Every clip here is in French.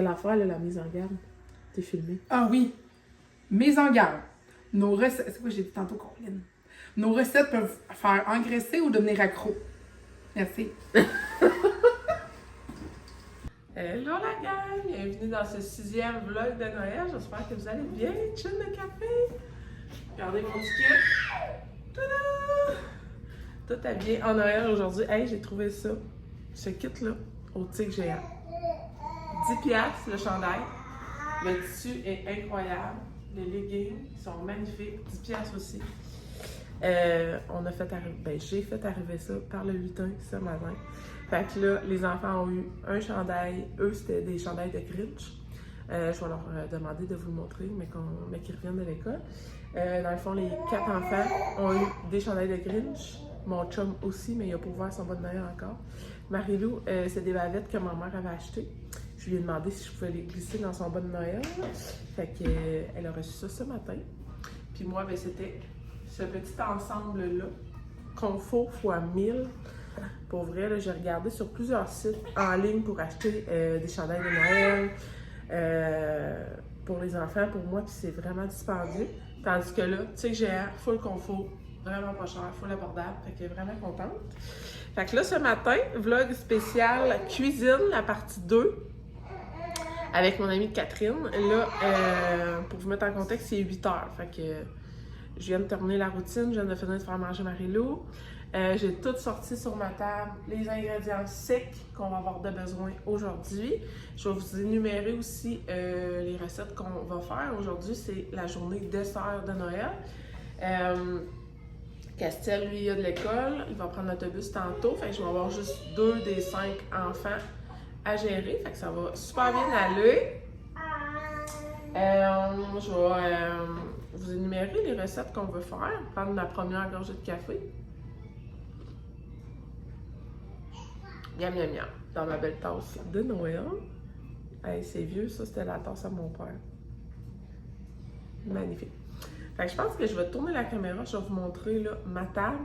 nouvelle affaire, là, la mise en garde. T'es filmé. Ah oui, mise en garde. Nos recettes, c'est quoi j'ai dit tantôt, Corinne? Nos recettes peuvent faire engraisser ou devenir accro. Merci. Hello la gang! Bienvenue dans ce 6e vlog de Noël. J'espère que vous allez bien. Chill le café. Regardez mon petit kit. Tada! Tout habillé en Noël aujourd'hui. Hey, j'ai trouvé ça. Ce kit-là au Tic Géant. 10$ le chandail. Le tissu est incroyable. Les leggings sont magnifiques. 10$ aussi. On a fait arriver, j'ai fait arriver ça par le lutin ce matin. Fait que là, les enfants ont eu un chandail. Eux, c'était des chandails de Grinch. Je vais leur demander de vous le montrer, mais qu'ils reviennent de l'école. Dans le fond, les 4 enfants ont eu des chandails de Grinch. Mon chum aussi, mais il a pas ouvert son bas de Noël encore. Marie-Lou, c'est des bavettes que ma mère avait achetées. Je lui ai demandé si je pouvais les glisser dans son bas de Noël. Fait qu'elle a reçu ça ce matin. Puis moi, ben, c'était ce petit ensemble-là, Confo x 1000. Pour vrai, là, j'ai regardé sur plusieurs sites en ligne pour acheter des chandails de Noël pour les enfants, pour moi, puis c'est vraiment dispendieux. Tandis que là, tu sais, j'ai full confo, vraiment pas cher, full abordable, fait que vraiment contente. Fait que là, ce matin, vlog spécial cuisine, la partie 2, avec mon amie Catherine. Là, pour vous mettre en contexte, c'est 8h, fait que je viens de terminer la routine, je viens de finir de faire manger Marie-Lou. J'ai tout sorti sur ma table, les ingrédients secs qu'on va avoir de besoin aujourd'hui. Je vais vous énumérer aussi les recettes qu'on va faire. Aujourd'hui, c'est la journée dessert de Noël. Castel, lui, il a de l'école. Il va prendre l'autobus tantôt. Fait que je vais avoir juste 2 des 5 enfants à gérer. Fait que ça va super bien aller. Je vais vous énumérer les recettes qu'on veut faire. Prendre ma première gorgée de café. Miam, miam, miam. Dans ma belle tasse de Noël. Hey, c'est vieux, ça, c'était la tasse à mon père. Magnifique. Fait que je pense que je vais tourner la caméra, je vais vous montrer là, ma table,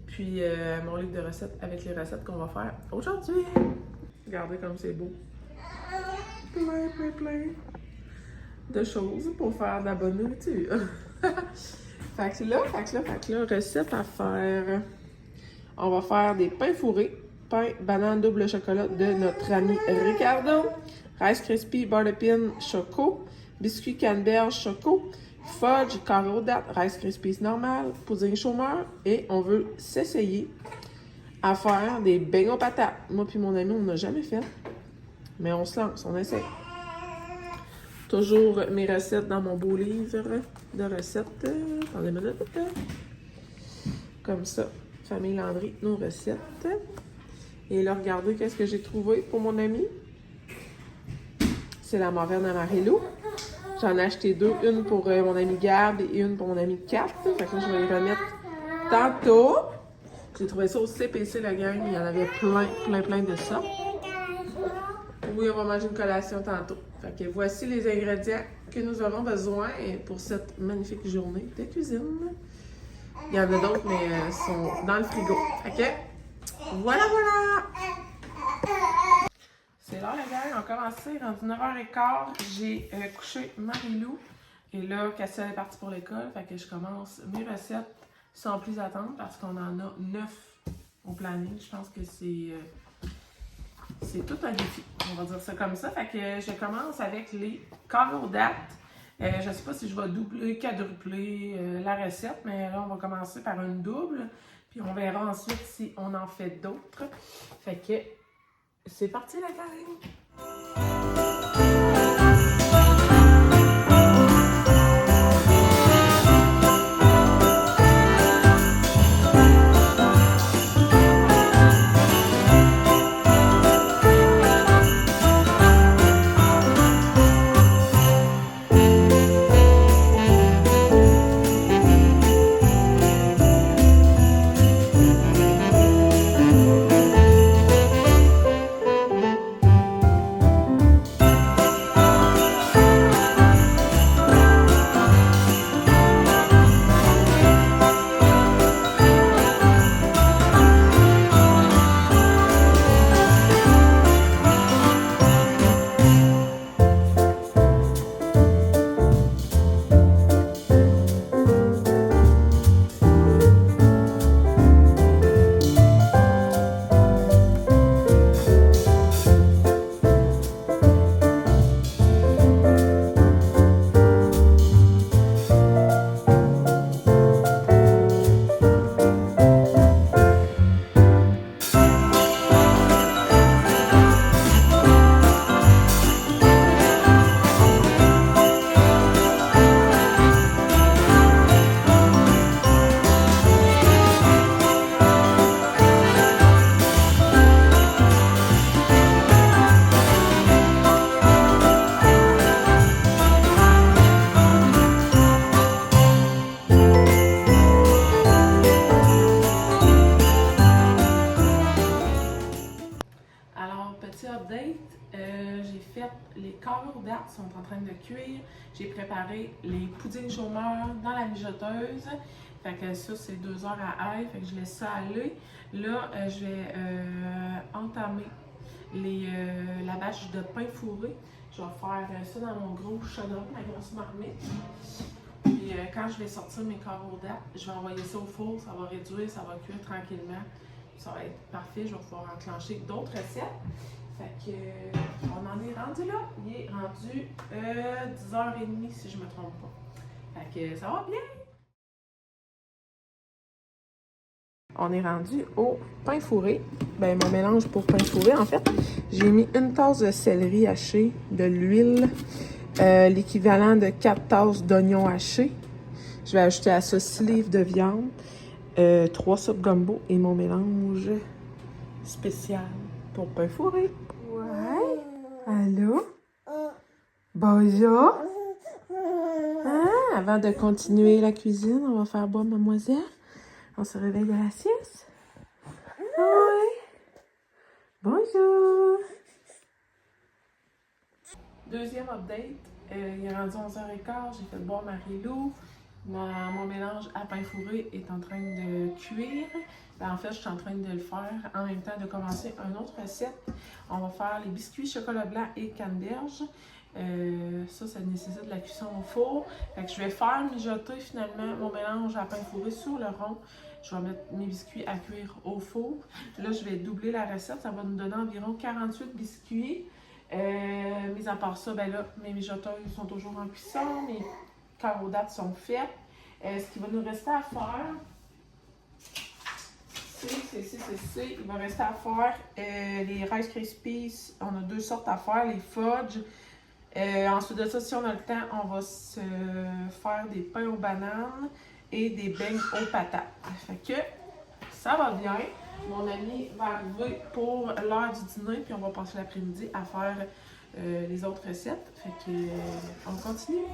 puis mon livre de recettes avec les recettes qu'on va faire aujourd'hui. Regardez comme c'est beau. Plein de choses pour faire de la bonne nourriture. Fait que là, recette à faire. On va faire des pains fourrés. Pain, banane, double chocolat de notre ami Ricardo. Rice Krispies, beurre de pin, choco. Biscuits canneberge, choco. Fudge, carré aux dattes, Rice Krispies normal. Pudding chômeur. Et on veut s'essayer à faire des beignes aux patates. Moi puis mon ami, on n'a jamais fait. Mais on se lance, on essaie. Toujours mes recettes dans mon beau livre de recettes. Attendez une minute. Comme ça. Famille Landry, nos recettes. Et là, regardez qu'est-ce que j'ai trouvé pour mon ami. C'est la Morane à Marie-Lou. J'en ai acheté 2, une pour mon ami Gab et une pour mon ami Kat. Fait que là, je vais les remettre tantôt. J'ai trouvé ça au CPC, la gang. Il y en avait plein de ça. Oui, on va manger une collation tantôt. Fait que voici les ingrédients que nous aurons besoin pour cette magnifique journée de cuisine. Il y en a d'autres, mais ils sont dans le frigo. Fait que voilà! C'est l'heure, les gars, on a commencé, rendu 9h15. J'ai couché Marie-Lou. Et là, Cassia est partie pour l'école. Fait que je commence mes recettes sans plus attendre parce qu'on en a 9 au planning. Je pense que c'est tout un défi. On va dire ça comme ça. Fait que je commence avec les carrés aux dattes. Je ne sais pas si je vais doubler, quadrupler la recette, mais là, on va commencer par une double. Puis on verra ensuite si on en fait d'autres. Fait que c'est parti la gang! dattes sont en train de cuire. J'ai préparé les poudings chômeurs dans la mijoteuse. Fait que ça, c'est 2 heures à ail. Fait que je laisse ça aller. Là, je vais entamer la bâche de pain fourré. Je vais faire ça dans mon gros chaudron, ma grosse marmite. Puis quand je vais sortir mes carreaux dattes, je vais envoyer ça au four. Ça va réduire, ça va cuire tranquillement. Ça va être parfait. Je vais pouvoir enclencher d'autres recettes. Fait que, on en est rendu là. Il est rendu 10h30 si je me trompe pas. Fait que ça va bien. On est rendu au pain fourré. Ben, mon mélange pour pain fourré, en fait. J'ai mis 1 tasse de céleri haché, de l'huile, l'équivalent de 4 tasses d'oignons hachés. Je vais ajouter à ça 6 livres de viande, 3 soupes gumbo et mon mélange spécial pour pain fourré. Ouais. Allô? Bonjour. Ah, avant de continuer la cuisine, on va faire boire mademoiselle. On se réveille de la sieste. Oui. Bonjour. Deuxième update. Il est rendu 11h15. J'ai fait boire Marie-Lou. Mon mélange à pain fourré est en train de cuire. Ben, en fait, je suis en train de le faire en même temps de commencer une autre recette. On va faire les biscuits chocolat blanc et canneberge. Ça nécessite de la cuisson au four. Fait que je vais faire mijoter finalement mon mélange à pain fourré sur le rond. Je vais mettre mes biscuits à cuire au four. Là, je vais doubler la recette. Ça va nous donner environ 48 biscuits. Mis à part ça, ben là, mes mijoteuses sont toujours en cuisson. Mes carreaux dattes sont faits. Ce qu'il va nous rester à faire, il va rester à faire les Rice Krispies. On a 2 sortes à faire, les fudge. Ensuite de ça, si on a le temps, on va se faire des pains aux bananes et des beignes aux patates. Fait que ça va bien. Mon ami va arriver pour l'heure du dîner, puis on va passer l'après-midi à faire les autres recettes. Fait que on continue.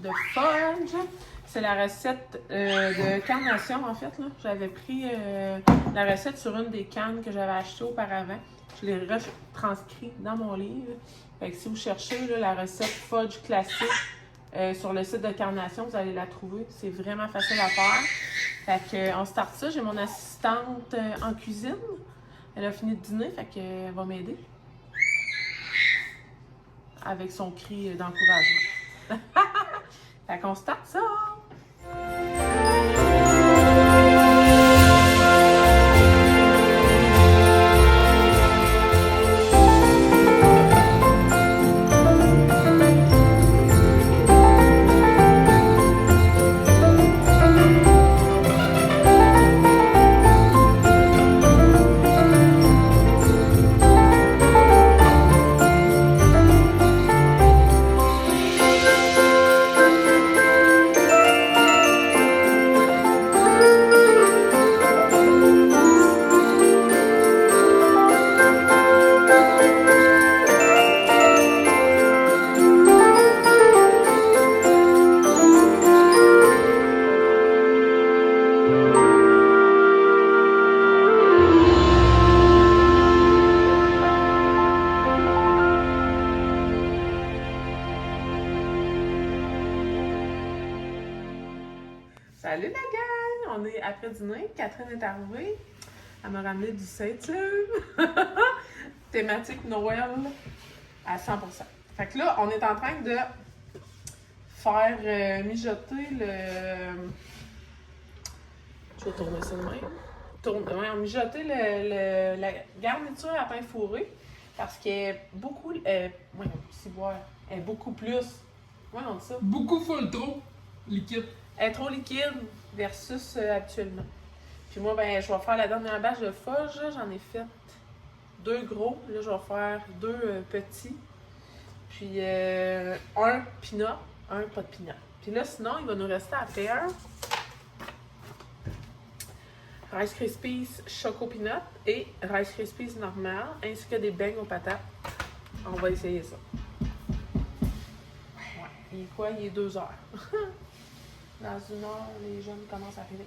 De fudge. C'est la recette de carnation en fait. J'avais pris la recette sur une des cannes que j'avais achetées auparavant. Je l'ai retranscrit dans mon livre. Fait que si vous cherchez là, la recette fudge classique sur le site de carnation, vous allez la trouver. C'est vraiment facile à faire. Fait que on start ça. J'ai mon assistante en cuisine. Elle a fini de dîner, fait qu'elle va m'aider. Avec son cri d'encouragement. Fait qu'on start ça! Salut la gang! On est après dîner. Catherine est arrivée. Elle m'a ramené du Saint-Tube. Thématique Noël à 100%. Fait que là, on est en train de faire mijoter le... Je vais tourner ça de même. Mijoter la garniture à pain fourré parce qu'elle est beaucoup... voyons, si boire. Elle est beaucoup plus... Comment on dit ça? Beaucoup full trop liquide. Elle est trop liquide versus actuellement. Puis moi, ben, je vais faire la dernière batch de fudge. J'en ai fait 2 gros. Là, je vais faire 2 petits. Puis un peanut, un pas de peanut. Puis là, sinon, il va nous rester à faire Rice Krispies Choco Peanut et Rice Krispies normal, ainsi que des beignes aux patates. On va essayer ça. Ouais. Il est quoi? Il est 2 heures. Dans 1 heure, les jeunes commencent à arriver.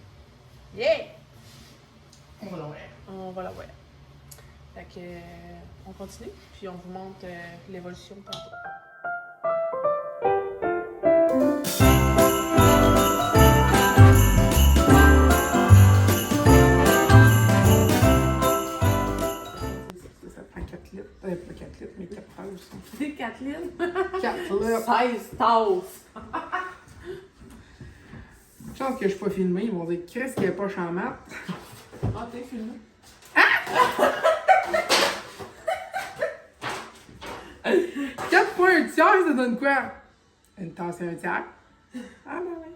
Yeah! On va l'envoyer. On va la voir. Fait que, on continue, puis on vous montre l'évolution tantôt. Ça prend 4 litres. Pas 4 litres, mais 4 tasses. C'est 4 litres? 4 litres. 16 tasses! Chance que je suis pas filmé, ils vont dire Chris qui est pas chamate. Ah, t'es filmé? 4 fois un tiers, ça donne quoi? Une tasse et un tiers. Ah ben oui.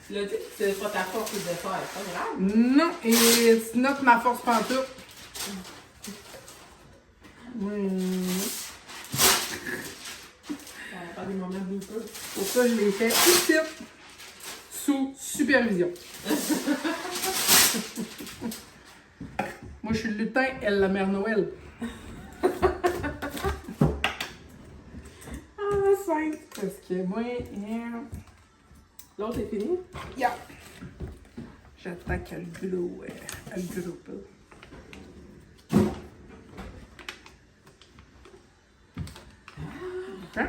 Tu l'as dit que c'est pas ta force de faire, c'est pas grave. Non, et c'est not ma force pantoute. Ça va faire des moments bloopers. Pour ça, je l'ai fait ici, sous supervision. Moi, je suis le lutin, elle la mère Noël. Ah, 5! Parce que moi, L'autre est fini? yeah. J'attaque à le gros peu. Hein?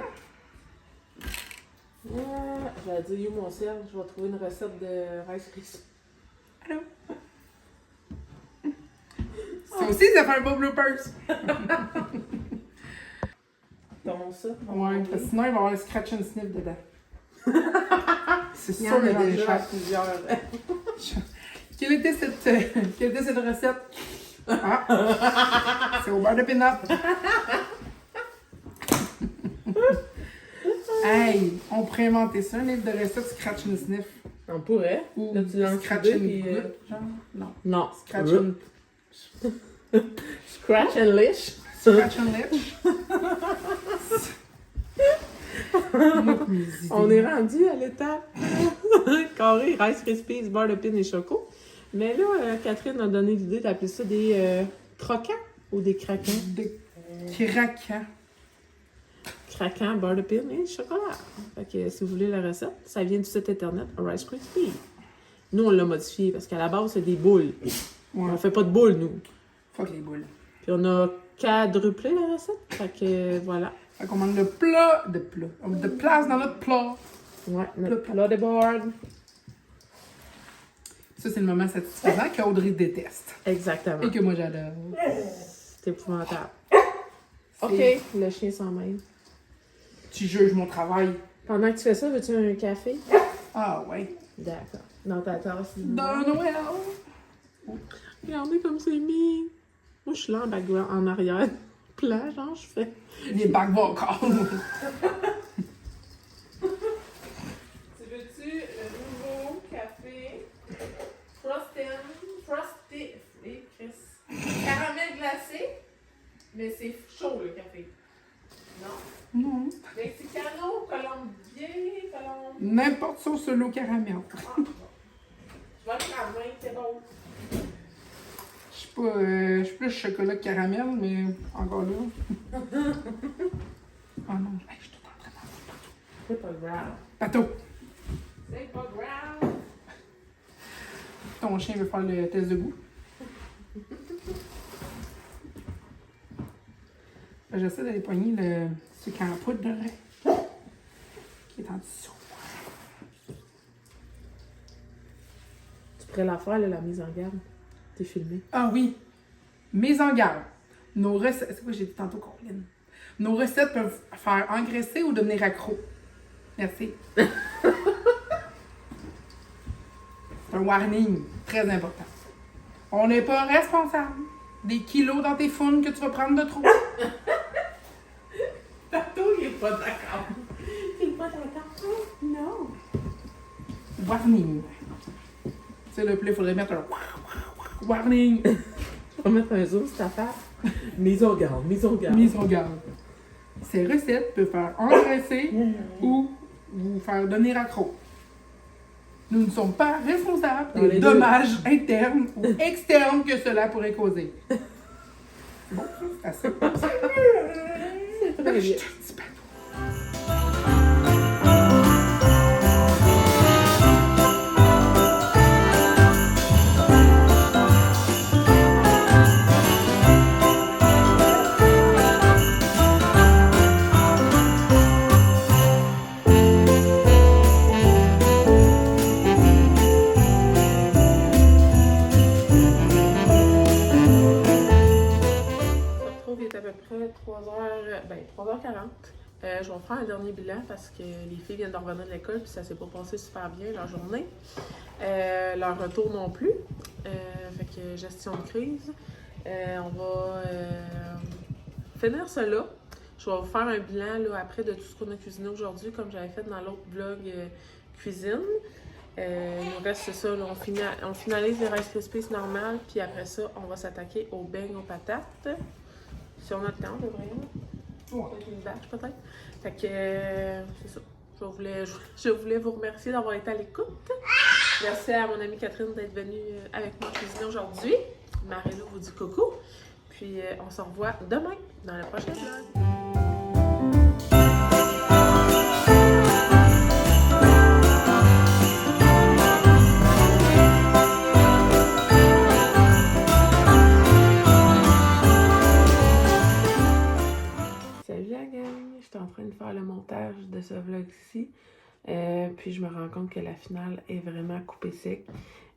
J'allais dire, you mon ciel, je vais trouver une recette de Rice Krispies. Allô? Ça aussi, ça fait un beau bloopers. Ton ça? Ouais, parce que sinon, il va y avoir un scratch and sniff dedans. C'est Il y sûr, en a il y a des déjà choses. plusieurs. Quelle était cette recette? Ah! C'est au beurre de peanut. Hey, on pourrait inventer ça, un livre de recettes scratch and sniff. On pourrait. Ou Là, tu lances scratch l'idée, and puis, grip, genre? Non. Non. Scratch and... Scratch and lish. Scratch and litch. On est rendu à l'étape carré, Rice Krispies, beurre de pin et choco. Mais là, Catherine a donné l'idée d'appeler ça des croquants ou des craquants. Des craquants. Craquants, beurre de pin et chocolat. Fait que si vous voulez la recette, ça vient du site internet Rice Krispies. Nous, on l'a modifié parce qu'à la base, c'est des boules. Ouais. On fait pas de boules, nous. Fuck les boules. Puis on a quadruplé la recette. Fait que voilà. Fait qu'on demande le plat. De place dans notre plat. Ouais, notre plat de board. Ça, c'est le moment satisfaisant qu'Audrey déteste. Exactement. Et que moi, j'adore. C'est épouvantable. OK, le chien s'en mêle. Tu juges mon travail. Pendant que tu fais ça, veux-tu un café? Ah ouais. D'accord. Dans ta tasse. Dans Noël. Regardez comme c'est mis. Moi, je suis là en background, en arrière. Plan, genre, je fais. Les bacs vocales. Tu veux-tu le nouveau café Frosty, Chris. Caramel glacé, mais c'est chaud le café. Non? Non. Mexicano, colombien, N'importe sauce au caramel. Ah, bon. Je vais le prendre, c'est bon. Je suis plus chocolat que caramel, mais encore là. Oh non, hey, je suis tout en train d'en C'est pas grave. Bateau. C'est pas grave. Ton chien veut faire le test de goût. J'essaie d'aller poigner le sucre en poudre qui est en dessous. Après l'affaire, là, la mise en garde, t'es filmé. Ah oui, mise en garde. Nos recettes, c'est quoi j'ai dit tantôt, Corinne? Nos recettes peuvent faire engraisser ou devenir accro. Merci. C'est un warning très important. On n'est pas responsable des kilos dans tes founes que tu vas prendre de trop. Tato, il est pas d'accord. T'es pas d'accord? Non. Warning. Tu sais, le il faudrait mettre un warning. Je vais mettre un zoom sur ta face. Mise en garde, mise en garde. Mise en garde. Ces recettes peuvent faire engraisser ou vous faire devenir accro. Nous ne sommes pas responsables Dans des les dommages internes ou externes que cela pourrait causer. Bon, c'est assez. C'est très bien. Il est à peu près 3h40. Je vais faire un dernier bilan parce que les filles viennent de revenir de l'école puis ça s'est pas passé super bien leur journée. Leur retour non plus. Fait que gestion de crise. On va finir cela. Je vais vous faire un bilan là, après de tout ce qu'on a cuisiné aujourd'hui, comme j'avais fait dans l'autre vlog cuisine. Il nous reste c'est ça, là, on finalise les Rice Krispies normales, puis après ça, on va s'attaquer aux beignes aux patates. Si on a le temps, on devrait. Avec une batch peut-être. Fait que c'est ça. Je voulais vous remercier d'avoir été à l'écoute. Merci à mon amie Catherine d'être venue avec moi cuisiner aujourd'hui. Marie-Lou vous dit coucou. Puis on se revoit demain dans le prochain vlog. J'étais en train de faire le montage de ce vlog-ci, puis je me rends compte que la finale est vraiment coupée sec.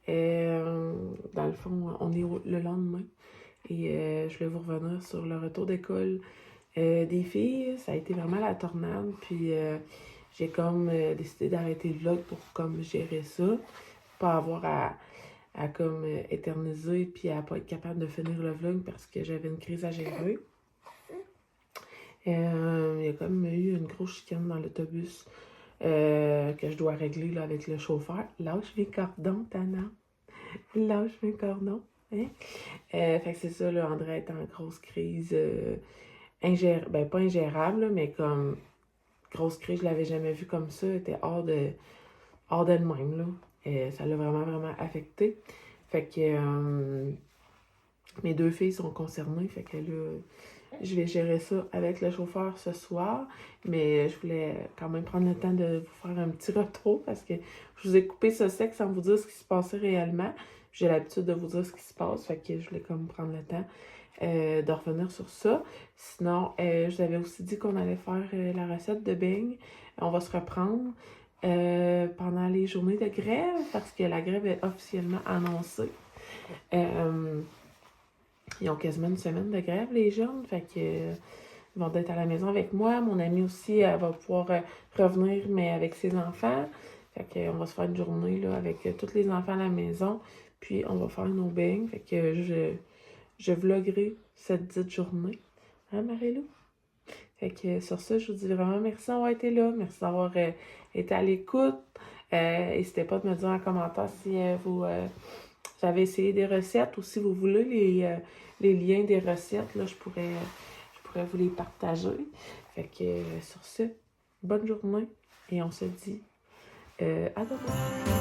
Dans le fond, on est le lendemain et je voulais vous revenir sur le retour d'école des filles. Ça a été vraiment la tornade, puis j'ai comme décidé d'arrêter le vlog pour comme gérer ça, pas avoir à comme éterniser puis à pas être capable de finir le vlog parce que j'avais une crise à gérer. Il y a comme eu une grosse chicane dans l'autobus que je dois régler là, avec le chauffeur. Lâche mes cordons, Tana. Lâche mes cordons. Hein? Fait que c'est ça, là, André est en grosse crise. Ben, pas ingérable, là, mais comme grosse crise, je l'avais jamais vu comme ça. Elle était hors de elle-même. Là. Ça l'a vraiment, vraiment affecté. Fait que mes deux filles sont concernées. Fait que là, je vais gérer ça avec le chauffeur ce soir, mais je voulais quand même prendre le temps de vous faire un petit retour parce que je vous ai coupé ce sec sans vous dire ce qui se passait réellement. J'ai l'habitude de vous dire ce qui se passe, fait que je voulais comme prendre le temps de revenir sur ça. Sinon, je vous avais aussi dit qu'on allait faire la recette de beignes. On va se reprendre pendant les journées de grève parce que la grève est officiellement annoncée. Ils ont quasiment une semaine de grève, les jeunes. Fait que ils vont être à la maison avec moi. Mon amie aussi, elle va pouvoir revenir, mais avec ses enfants. Fait que on va se faire une journée là, avec tous les enfants à la maison. Puis on va faire nos beignes. Fait que je vloguerai cette dite journée. Hein, Marie-Lou? Fait que sur ça, je vous dis vraiment merci d'avoir été là. Merci d'avoir été à l'écoute. N'hésitez pas de me dire en commentaire si vous avez essayé des recettes ou si vous voulez les liens des recettes, là, je pourrais vous les partager. Fait que sur ce, bonne journée et on se dit à demain.